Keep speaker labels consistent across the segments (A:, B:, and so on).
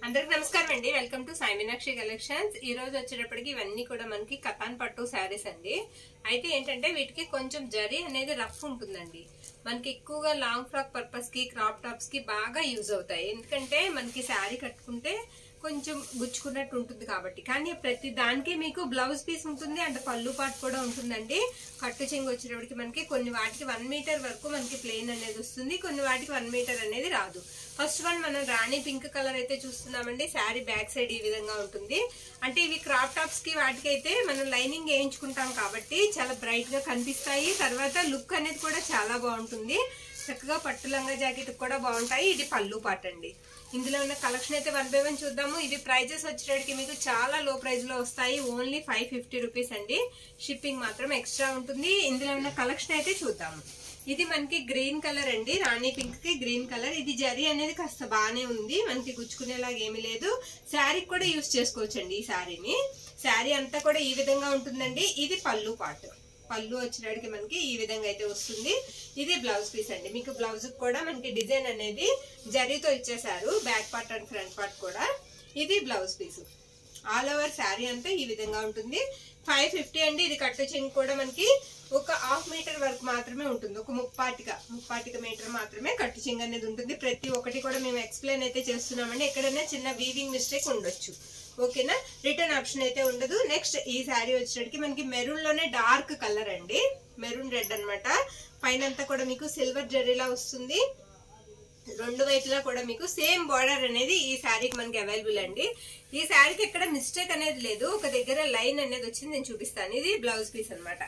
A: అందరికి నమస్కారం అండి. Welcome to Sai Meenakshi collections. ఈ రోజు వచ్చేటప్పటికి ఇవన్నీ కూడా మనకి కతాన్ పట్టు శారీస్ అండి. అయితే ఏంటంటే వీటికి కొంచెం జరీ అనేది రఫ్ ఉంటుందండి. మనకి ఎక్కువగా లాంగ్ ఫ్రాక్ పర్పస్ కి, క్రాప్ టాప్స్ కి బాగా యూజ్ అవుతాయి. ఎందుకంటే మనకి శారీ కట్టుకుంటే కొంచెం గుచ్చుకున్నట్టు ఉంటుంది కాబట్టి. కానీ ప్రతి దానికి మీకు బ్లౌజ్ పీస్ ఉంటుంది అండ్ పళ్ళు పాటు కూడా ఉంటుందండి. కట్టు చెంగు వచ్చేటప్పటికి మనకి కొన్ని వాటికి 1 మీటర్ వరకు మనకి ప్లెయిన్ అనేది వస్తుంది, కొన్ని వాటికి 1 మీటర్ అనేది రాదు. ఫస్ట్ వన్ మనం రాణి పింక్ కలర్ అయితే చూస్తున్నామండి. శారీ బ్యాక్ సైడ్ ఈ విధంగా ఉంటుంది. అంటే ఇవి క్రాప్ టాప్స్ కి వాటికి అయితే మనం లైనింగ్ వేయించుకుంటాం కాబట్టి చాలా బ్రైట్ గా కనిపిస్తాయి. తర్వాత లుక్ అనేది కూడా చాలా బాగుంటుంది. చక్కగా పట్టు లంగా జాకెట్ కూడా బాగుంటాయి. ఇది పళ్ళు పాట అండి. ఇందులో ఉన్న కలెక్షన్ అయితే 1 by 1 చూద్దాము. ఇది ప్రైజెస్ వచ్చేటప్పటికి మీకు చాలా లో ప్రైస్ లో వస్తాయి. ఓన్లీ 550 రూపీస్ అండి. షిప్పింగ్ మాత్రం ఎక్స్ట్రా ఉంటుంది. ఇందులో ఉన్న కలెక్షన్ అయితే చూద్దాము. ఇది మనకి గ్రీన్ కలర్ అండి. రాణి పింక్ కి గ్రీన్ కలర్. ఇది జరీ అనేది కాస్త బాగానే ఉంది, మనకి గుచ్చుకునేలాగా ఏమీ లేదు. శారీకి కూడా యూజ్ చేసుకోవచ్చు అండి. ఈ శారీని శారీ అంతా కూడా ఈ విధంగా ఉంటుందండి. ఇది పళ్ళు పార్ట్. పళ్ళు వచ్చేటికి మనకి ఈ విధంగా అయితే వస్తుంది. ఇది బ్లౌజ్ పీస్ అండి. మీకు బ్లౌజ్ కూడా మనకి డిజైన్ అనేది జరీతో ఇచ్చేసారు, back part and front part కూడా. ఇది blouse piece. All over sari అంతా ఈ విధంగా ఉంటుంది. 550 అండి. ఇది కట్టు చెంగు కూడా మనకి ఒక 1/2 మీటర్ వరకు మాత్రమే ఉంటుంది. ఒక ముప్పాటిక మీటర్ మాత్రమే కట్టు చెంగు అనేది ఉంటుంది. ప్రతి ఒక్కటి కూడా మేము ఎక్స్ప్లెయిన్ అయితే చేస్తున్నామండి. ఎక్కడైనా చిన్న వీవింగ్ మిస్టేక్ ఉండొచ్చు, ఓకేనా. రిటర్న్ ఆప్షన్ అయితే ఉండదు. నెక్స్ట్ ఈ శారీ వచ్చేటికి మనకి మెరూన్ లోనే డార్క్ కలర్ అండి, మెరూన్ రెడ్ అనమాట. పైన అంతా కూడా మీకు సిల్వర్ జరీలా వస్తుంది. రెండు వైపులా కూడా మీకు సేమ్ బార్డర్ అనేది ఈ శారీకి మనకి అవైలబుల్ అండి. ఈ శారీకి ఎక్కడ మిస్టేక్ అనేది లేదు, ఒక దగ్గర లైన్ అనేది వచ్చింది, నేను చూపిస్తాను. ఇది బ్లౌజ్ పీస్ అనమాట.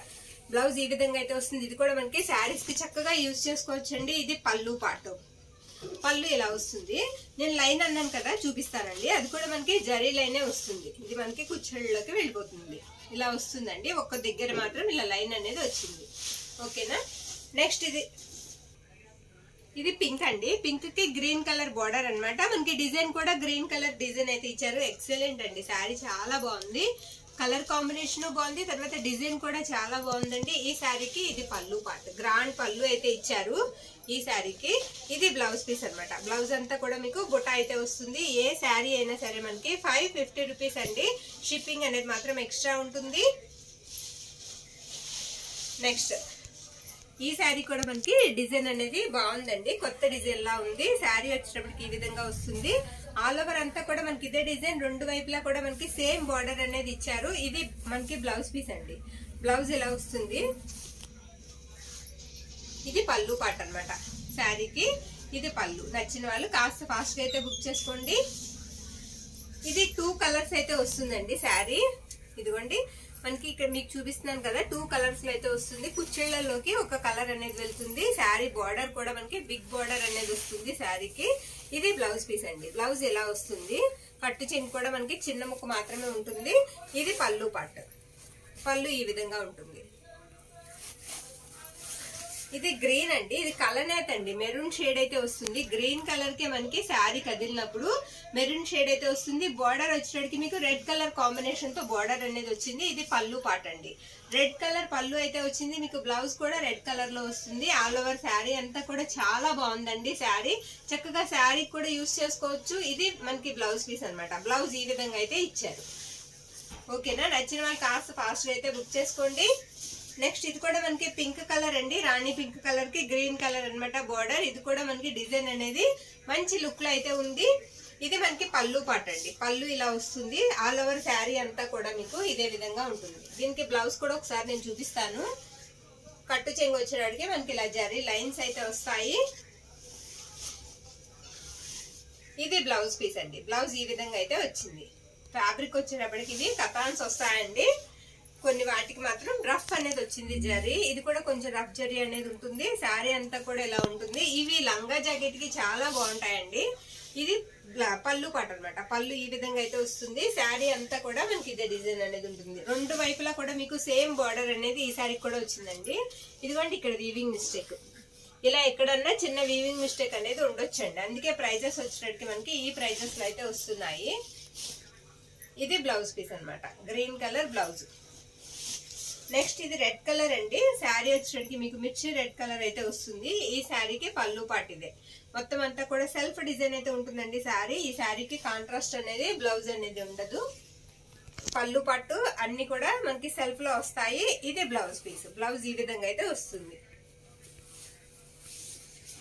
A: బ్లౌజ్ ఈ విధంగా అయితే వస్తుంది. ఇది కూడా మనకి శారీస్ కి చక్కగా యూజ్ చేసుకోవచ్చు అండి. ఇది పళ్ళు పాటు. పళ్ళు ఇలా వస్తుంది. నేను లైన్ అన్నాను కదా, చూపిస్తానండి. అది కూడా మనకి జరీ లైనే వస్తుంది. ఇది మనకి కుచ్చెళ్ళలోకి వెళ్ళిపోతుంది. ఇలా వస్తుందండి. ఒక్క దగ్గర మాత్రం ఇలా లైన్ అనేది వచ్చింది, ఓకేనా. నెక్స్ట్ ఇది పింక్ అండి. పింక్ కి గ్రీన్ కలర్ బార్డర్ అనమాట. మనకి డిజైన్ కూడా గ్రీన్ కలర్ డిజైన్ అయితే ఇచ్చారు. ఎక్సలెంట్ అండి. శారీ చాలా బాగుంది, కలర్ కాంబినేషన్ బాగుంది, తర్వాత డిజైన్ కూడా చాలా బాగుందండి. ఈ శారీకి ఇది పళ్ళు పార్ట్. గ్రాండ్ పళ్ళు అయితే ఇచ్చారు ఈ శారీకి. ఇది బ్లౌజ్ పీస్ అనమాట. బ్లౌజ్ అంతా కూడా మీకు బుట్ట అయితే వస్తుంది. ఏ శారీ అయినా సరే మనకి 550 రూపీస్ అండి. షిప్పింగ్ అనేది మాత్రం ఎక్స్ట్రా ఉంటుంది. నెక్స్ట్ ఈ శారీ కూడా మనకి డిజైన్ అనేది బాగుందండి, కొత్త డిజైన్ లా ఉంది. శారీ వచ్చేటప్పటికి ఈ విధంగా వస్తుంది. ఆల్ ఓవర్ అంతా కూడా మనకి ఇదే డిజైన్. రెండు వైపులా కూడా మనకి సేమ్ బార్డర్ అనేది ఇచ్చారు. ఇది మనకి బ్లౌజ్ పీస్ అండి. బ్లౌజ్ ఇలా వస్తుంది. ఇది పళ్ళు పాట అనమాట శారీకి. ఇది పళ్ళు. నచ్చిన వాళ్ళు కాస్త ఫాస్ట్ గా అయితే బుక్ చేసుకోండి. ఇది 2 కలర్స్ అయితే వస్తుందండి శారీ. ఇదిగోండి మనకి ఇక్కడ మీకు చూపిస్తున్నాను కదా, 2 కలర్స్ లో అయితే వస్తుంది. కుచ్చెళ్లలోకి ఒక కలర్ అనేది వెళ్తుంది. శారీ బార్డర్ కూడా మనకి బిగ్ బార్డర్ అనేది వస్తుంది శారీకి. ఇది బ్లౌజ్ పీస్ అండి. బ్లౌజ్ ఇలా వస్తుంది. కట్టు చెంగు కూడా మనకి చిన్న ముక్క మాత్రమే ఉంటుంది. ఇది పళ్ళు పార్ట్. పళ్ళు ఈ విధంగా ఉంటుంది. ఇది గ్రీన్ అండి. ఇది కలనేత్ అండి. మెరూన్ షేడ్ అయితే వస్తుంది. గ్రీన్ కలర్ కి మనకి శారీ కదిలినప్పుడు మెరూన్ షేడ్ అయితే వస్తుంది. బార్డర్ వచ్చేటికి మీకు రెడ్ కలర్ కాంబినేషన్ తో బార్డర్ అనేది వచ్చింది. ఇది పళ్ళు పార్ట్ అండి. రెడ్ కలర్ పళ్ళు అయితే వచ్చింది. మీకు బ్లౌజ్ కూడా రెడ్ కలర్ లో వస్తుంది. ఆల్ ఓవర్ శారీ అంతా కూడా చాలా బాగుందండి. శారీ చక్కగా శారీ కూడా యూజ్ చేసుకోవచ్చు. ఇది మనకి బ్లౌజ్ పీస్ అనమాట. బ్లౌజ్ ఈ విధంగా అయితే ఇచ్చారు, ఓకేనా. నచ్చిన వాళ్ళు కాస్త ఫాస్ట్ గా అయితే బుక్ చేసుకోండి. నెక్స్ట్ ఇది కూడా మనకి పింక్ కలర్ అండి. రాణి పింక్ కలర్ కి గ్రీన్ కలర్ అనమాట బార్డర్. ఇది కూడా మనకి డిజైన్ అనేది మంచి లుక్ లో అయితే ఉంది. ఇది మనకి పళ్ళు పార్ట్ అండి. పళ్ళు ఇలా వస్తుంది. ఆల్ ఓవర్ శారీ అంతా కూడా మీకు ఇదే విధంగా ఉంటుంది. దీనికి బ్లౌజ్ కూడా ఒకసారి నేను చూపిస్తాను. కట్టు చెంగు వచ్చేటికి మనకి ఇలా జరీ లైన్స్ అయితే వస్తాయి. ఇది బ్లౌజ్ పీస్ అండి. బ్లౌజ్ ఈ విధంగా అయితే వచ్చింది. ఫ్యాబ్రిక్ వచ్చేటప్పటికి ఇది కతాన్స్ వస్తాయండి. కొన్ని వాటికి మాత్రం రఫ్ అనేది వచ్చింది జరీ. ఇది కూడా కొంచెం రఫ్ జరీ అనేది ఉంటుంది. శారీ అంతా కూడా ఇలా ఉంటుంది. ఇవి లంగా జాకెట్ కి చాలా బాగుంటాయండి. ఇది పళ్ళు పాట అనమాట. పళ్ళు ఈ విధంగా అయితే వస్తుంది. శారీ అంతా కూడా మనకి ఇదే డిజైన్ అనేది ఉంటుంది. రెండు వైపులా కూడా మీకు సేమ్ బార్డర్ అనేది ఈ శారీకి కూడా వచ్చిందండి. ఇదిగోండి ఇక్కడ వీవింగ్ మిస్టేక్, ఇలా ఎక్కడన్నా చిన్న వీవింగ్ మిస్టేక్ అనేది ఉండొచ్చండి. అందుకే ప్రైజెస్ వచ్చేటప్పటికి మనకి ఈ ప్రైజెస్ లో అయితే వస్తున్నాయి. ఇది బ్లౌజ్ పీస్ అనమాట. Green colour blouse. నెక్స్ట్ ఇది రెడ్ కలర్ అండి. శారీ వచ్చేటికి మీకు మిర్చి రెడ్ కలర్ అయితే వస్తుంది. ఈ శారీకి పళ్ళు పాటు ఇదే. మొత్తం అంతా కూడా సెల్ఫ్ డిజైన్ అయితే ఉంటుందండి శారీ. ఈ శారీకి కాంట్రాస్ట్ అనేది బ్లౌజ్ అనేది ఉండదు. పళ్ళు పట్టు అన్ని కూడా మనకి సెల్ఫ్ లో వస్తాయి. ఇది బ్లౌజ్ పీస్. బ్లౌజ్ ఈ విధంగా అయితే వస్తుంది.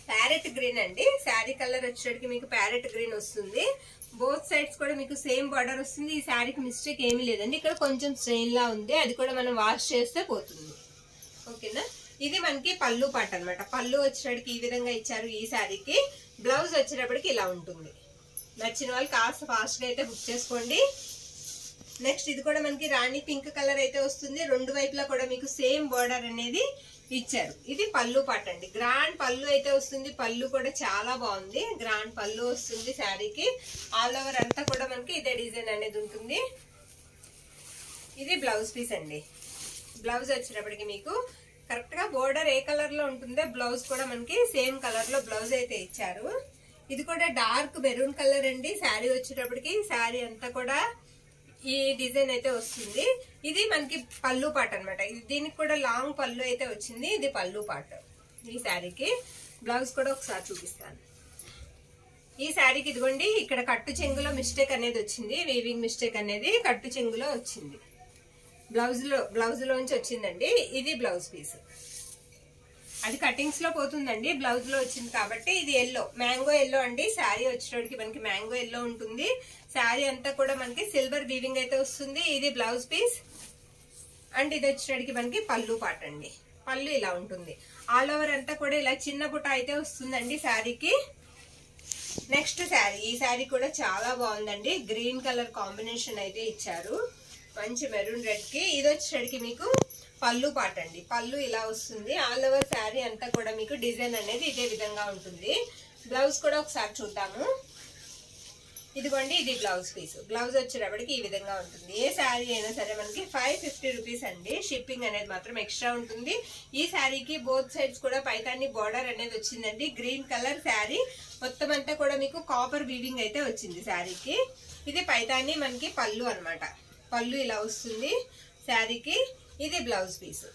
A: ప్యారెట్ గ్రీన్ అండి. శారీ కలర్ వచ్చేటికి మీకు ప్యారెట్ గ్రీన్ వస్తుంది. బోత్ సైడ్స్ కూడా మీకు సేమ్ బార్డర్ వస్తుంది. ఈ శారీకి మిస్టేక్ ఏమీ లేదండి. ఇక్కడ కొంచెం స్ట్రెయిన్ లా ఉంది, అది కూడా మనం వాష్ చేస్తే పోతుంది. ఓకేనా. ఇది మనకి పళ్ళు పాట అనమాట. పళ్ళు వచ్చేటికి ఈ విధంగా ఇచ్చారు. ఈ శారీకి బ్లౌజ్ వచ్చేటప్పటికి ఇలా ఉంటుంది. నచ్చిన వాళ్ళు కాస్త ఫాస్ట్ గా అయితే బుక్ చేసుకోండి. నెక్స్ట్ ఇది కూడా మనకి రాణి పింక్ కలర్ అయితే వస్తుంది. రెండు వైపులా కూడా మీకు సేమ్ బార్డర్ అనేది ఇచ్చారు. ఇది పళ్ళు పాట అండి. గ్రాండ్ పళ్ళు అయితే వస్తుంది. పళ్ళు కూడా చాలా బాగుంది. గ్రాండ్ పళ్ళు వస్తుంది శారీకి. ఆల్ ఓవర్ అంతా కూడా మనకి ఇదే డిజైన్ అనేది ఉంటుంది. ఇది బ్లౌజ్ పీస్ అండి. బ్లౌజ్ వచ్చేటప్పటికి మీకు కరెక్ట్ గా బోర్డర్ ఏ కలర్ లో ఉంటుందో బ్లౌజ్ కూడా మనకి సేమ్ కలర్ లో బ్లౌజ్ అయితే ఇచ్చారు. ఇది కూడా డార్క్ మెరూన్ కలర్ అండి. శారీ వచ్చేటప్పటికి శారీ అంతా కూడా ఈ డిజైన్ అయితే వస్తుంది. ఇది మనకి పళ్ళు పాట అనమాట. దీనికి కూడా లాంగ్ పళ్ళు అయితే వచ్చింది. ఇది పళ్ళు పాట. ఈ శారీకి బ్లౌజ్ కూడా ఒకసారి చూపిస్తాను. ఈ శారీకి ఇదిగోండి ఇక్కడ కట్టు చెంగులో మిస్టేక్ అనేది వచ్చింది. వీవింగ్ మిస్టేక్ అనేది కట్టు చెంగులో వచ్చింది. బ్లౌజ్ లోంచి వచ్చిందండి. ఇది బ్లౌజ్ పీస్. అది కటింగ్స్ లో పోతుందండి. బ్లౌజ్ లో వచ్చింది కాబట్టి ఇది ఎల్లో, మ్యాంగో ఎల్లో అండి. శారీ వచ్చేటప్పటికి మనకి మ్యాంగో ఎల్లో ఉంటుంది. శారీ అంతా కూడా మనకి సిల్వర్ వీవింగ్ అయితే వస్తుంది. ఇది బ్లౌజ్ పీస్ అండ్ ఇది వచ్చేటప్పటికి మనకి పళ్ళు పాట అండి. పళ్ళు ఇలా ఉంటుంది. ఆల్ ఓవర్ అంతా కూడా ఇలా చిన్న బుట్ట అయితే వస్తుందండి శారీకి. నెక్స్ట్ శారీ. ఈ శారీ కూడా చాలా బాగుందండి. గ్రీన్ కలర్ కాంబినేషన్ అయితే ఇచ్చారు. మంచి మెరూన్ రెడ్ కి. ఇది వచ్చేటప్పటికి మీకు పళ్ళు పాట అండి. పళ్ళు ఇలా వస్తుంది. ఆల్ ఓవర్ శారీ అంతా కూడా మీకు డిజైన్ అనేది ఇదే విధంగా ఉంటుంది. బ్లౌజ్ కూడా ఒకసారి చూద్దాము. ఇదిగోండి ఇది బ్లౌజ్ పీస్. బ్లౌజ్ వచ్చేటప్పటికి ఈ విధంగా ఉంటుంది. ఏ శారీ అయినా సరే మనకి 550 రూపీస్ అండి. షిప్పింగ్ అనేది మాత్రం ఎక్స్ట్రా ఉంటుంది. ఈ శారీకి బోత్ సైడ్స్ కూడా పైతాని బార్డర్ అనేది వచ్చిందండి. Green colour sari. మొత్తం అంతా కూడా మీకు కాపర్ వీవింగ్ అయితే వచ్చింది శారీకి. ఇది పైతాని మనకి పళ్ళు అనమాట. పళ్ళు ఇలా వస్తుంది శారీకి. ఇది బ్లౌజ్ పీస్.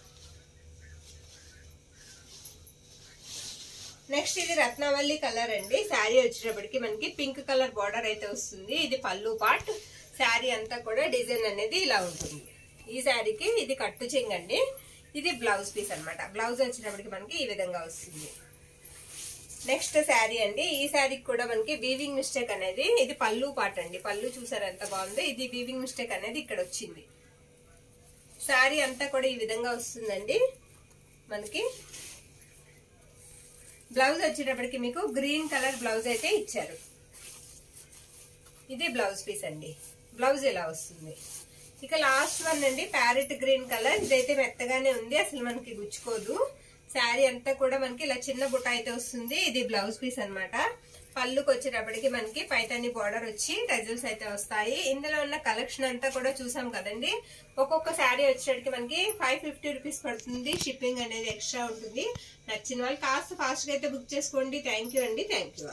A: నెక్స్ట్ ఇది రత్నావళి కలర్ అండి. శారీ వచ్చేటప్పటికి మనకి పింక్ కలర్ బార్డర్ అయితే వస్తుంది. ఇది పళ్ళు పార్ట్. శారీ అంతా కూడా డిజైన్ అనేది ఇలా ఉంటుంది. ఈ శారీకి ఇది కట్టు చెంగు అండి. ఇది బ్లౌజ్ పీస్ అనమాట. బ్లౌజ్ వచ్చేటప్పటికి మనకి ఈ విధంగా వస్తుంది. నెక్స్ట్ శారీ అండి. ఈ శారీకి కూడా మనకి వీవింగ్ మిస్టేక్ అనేది, ఇది పళ్ళు పార్ట్ అండి. పళ్ళు చూసారు ఎంత బాగుంది. ఇది వీవింగ్ మిస్టేక్ అనేది ఇక్కడ వచ్చింది. శారీ అంతా కూడా ఈ విధంగా వస్తుందండి మనకి. బ్లౌజ్ వచ్చేటప్పటికి మీకు గ్రీన్ కలర్ బ్లౌజ్ అయితే ఇచ్చారు. ఇది బ్లౌజ్ పీస్ అండి. బ్లౌజ్ ఇలా వస్తుంది. ఇక లాస్ట్ వన్ అండి ప్యారెట్ గ్రీన్ కలర్. ఇదైతే మెత్తగానే ఉంది, అసలు మనకి గుచ్చుకోదు. శారీ అంతా కూడా మనకి ఇలా చిన్న బుట్ట అయితే వస్తుంది. ఇది బ్లౌజ్ పీస్ అనమాట. పళ్ళుకి వచ్చేటప్పటికి మనకి పైతాని బార్డర్ వచ్చి టజల్స్ అయితే వస్తాయి. ఇందులో ఉన్న కలెక్షన్ అంతా కూడా చూసాం కదండి. ఒక్కొక్క శారీ వచ్చేటప్పటికి మనకి 550 రూపీస్ పడుతుంది. షిప్పింగ్ అనేది ఎక్స్ట్రా ఉంటుంది. నచ్చిన వాళ్ళు కాస్త ఫాస్ట్ గా అయితే బుక్ చేసుకోండి. థ్యాంక్ యూ అండి. Thank you.